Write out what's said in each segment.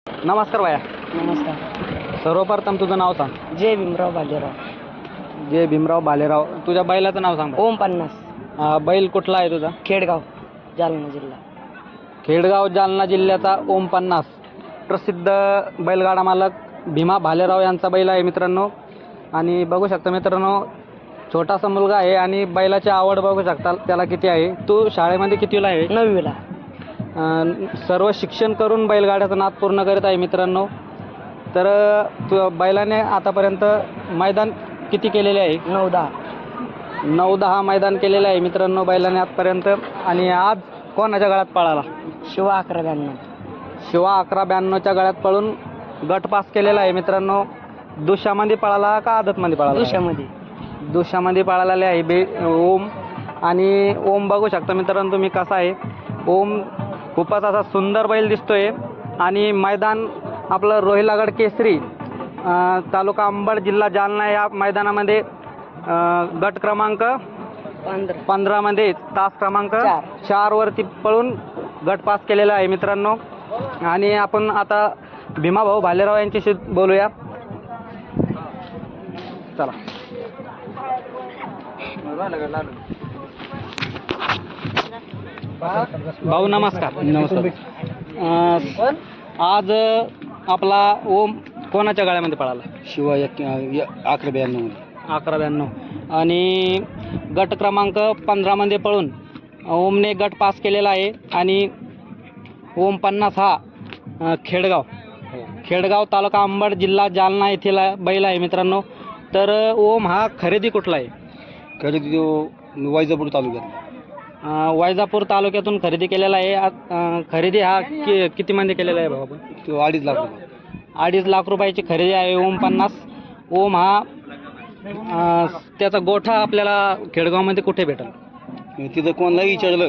नमस्कार भैया. नमस्कार. सर्वप्रथम तुझं नाव सांग. जय भीमराव बालेराव. जय भीमराव बालेराव. तुझ्या बैलाचं नाव सांग. ओम 50. बैल कुठला आहे तुझा? खेडगाव, जालना जिल्हा. खेडगाव जालना जिल्ह्याचा ओम 50 प्रसिद्ध बैलगाडा मालक भीमा भालेराव यांचा बैल आहे मित्रांनो. आणि बघू शकता मित्रांनो, छोटासा मुलगा आहे आणि बैलाची आवड बघू शकता त्याला किती आहे. तू शाळेमध्ये कितीला आहे? 9वीला. सर्व शिक्षण करून बैलगाड्याचा नाद पूर्ण करीत आहे मित्रांनो. तर बैलाने आतापर्यंत मैदान किती केलेले आहे? 9-10. 9-10 मैदान केलेले आहे मित्रांनो बैलाने आजपर्यंत. आणि आज कोणाच्या गळ्यात पळाला? शिवा 11-92. शिवा 11-92च्या गळ्यात पळून गट पास केलेला आहे मित्रांनो. दुशामध्ये पळाला का आदतमध्ये पळाला? दुशामध्ये. दुशामध्ये पळालेले आहे ओम. आणि ओम बघू शकता मित्रांनो तुम्ही कसा आहे. ओम खूपच असा सुंदर बैल दिसतोय. आणि मैदान आपलं रोहिलागड केसरी तालुका अंबड जिल्हा जालना या मैदानामध्ये गट क्रमांक 15 मध्ये तास क्रमांक 4 वरती पळून गट पास केलेला आहे मित्रांनो. आणि आपण आता भीमाभाऊ भालेराव यांच्याशी बोलूया. चला. भाऊ नमस्कार. नमस्कार. आज आपला ओम कोणाच्या गळ्यामध्ये पळाला? शिवा 11-92. 11-92. आणि गट क्रमांक 15 मध्ये पळून ओमने गट पास केलेला आहे. आणि ओम 50 हा खेडगाव तालुका अंबड जिल्हा जालना येथील बैल आहे मित्रांनो. तर ओम हा खरेदी कुठला आहे? खरेदी वैजापूर तालुक्यात. वैजापूर तालुक्यातून खरेदी केलेला आहे. खरेदी हा किती मध्ये केलेला आहे बाबा? 2.5 लाख रुपये. 2.5 लाख रुपयाची खरेदी आहे ओम 50. ओम हा त्याचा गोठा आपल्याला खेडगावमध्ये कुठे भेटेल? तिथं कोणालाही विचारलं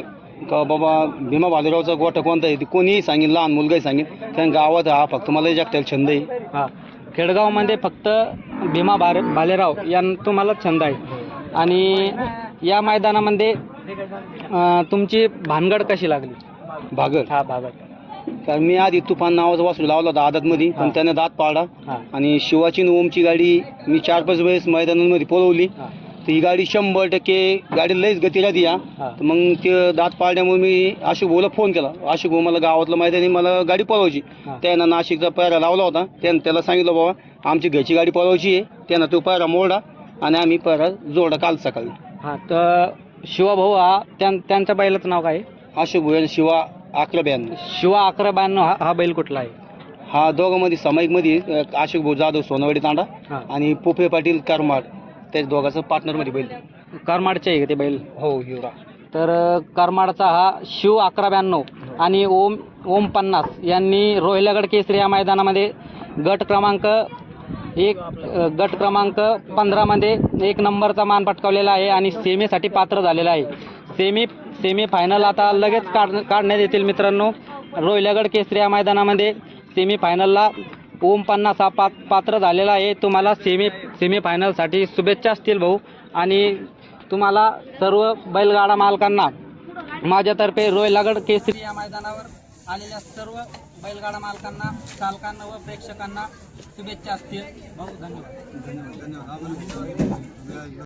का बाबा भीमा भालेरावचा गोठा कोणता आहे, कोणीही सांगेल, लहान मुलगाही सांगेल. कारण गावात हा फक्त मला जगतायला छंद आहे. हां, खेडगावमध्ये फक्त भीमा भालेराव तुम्हाला छंद आहे. आणि या मैदानामध्ये तुमची भानगड कशी लागली? भागड. हा भागड. कारण मी आधी तुफान नावाचा वासरू लावला होता आदतमध्ये, पण त्याने दात पाडला. आणि शिवाची आणि ओमची गाडी मी 4-5 वेळेस मैदानांमध्ये पळवली. तर ही गाडी 100% गाडी लईच गती राहते या. तर मग ते दात पाडल्यामुळे मी आशिक भाऊला फोन केला. आशिक भाऊ मला गावातलं मैदानी मला गाडी पळवायची. त्यानं नाशिकचा पायरा लावला होता. त्यानं त्याला सांगितलं बाबा आमची घरची गाडी पळवायची आहे. त्यानं तो पायरा मोडला आणि आम्ही पायरा जोडा काल सकाळी. हां, तर शिवाभाऊ हा त्यांच्या बैलाचं नाव काय? आशिक भाऊ शिवा 11-92. शिवा 11-92 हा बैल कुठला आहे? हा दोघांमध्ये सामायिकमध्ये आशिक भाऊ जाधव सोनवाडी तांडा आणि पोफे पाटील करमाड, त्या दोघांचं पार्टनरमध्ये बैल. करमाडचे आहे का ते बैल? हो, हिवरा. तर करमाडचा हा शिव 11-92 आणि ओम 50 यांनी रोहिलागड केसरी या मैदानामध्ये गट क्रमांक 15 मध्ये 1 नंबरचा मान पटकावलेला आहे. आणि सेमीसाठी पात्र झालेला आहे. सेमी फायनल आता लगेच काढण्यात येतील मित्रांनो. रोहिलागड केसरी या मैदानामध्ये सेमी फायनलला ओम 50 हा पात्र झालेला आहे. तुम्हाला सेमी फायनलसाठी शुभेच्छा असतील भाऊ. आणि तुम्हाला सर्व बैलगाडा मालकांना माझ्यातर्फे रोहिलागड केसरी या मैदानावर आलेल्या सर्व बैलगाडा मालकांना, चालकांना व प्रेक्षकांना शुभेच्छा असतील भाऊ. धन्यवाद.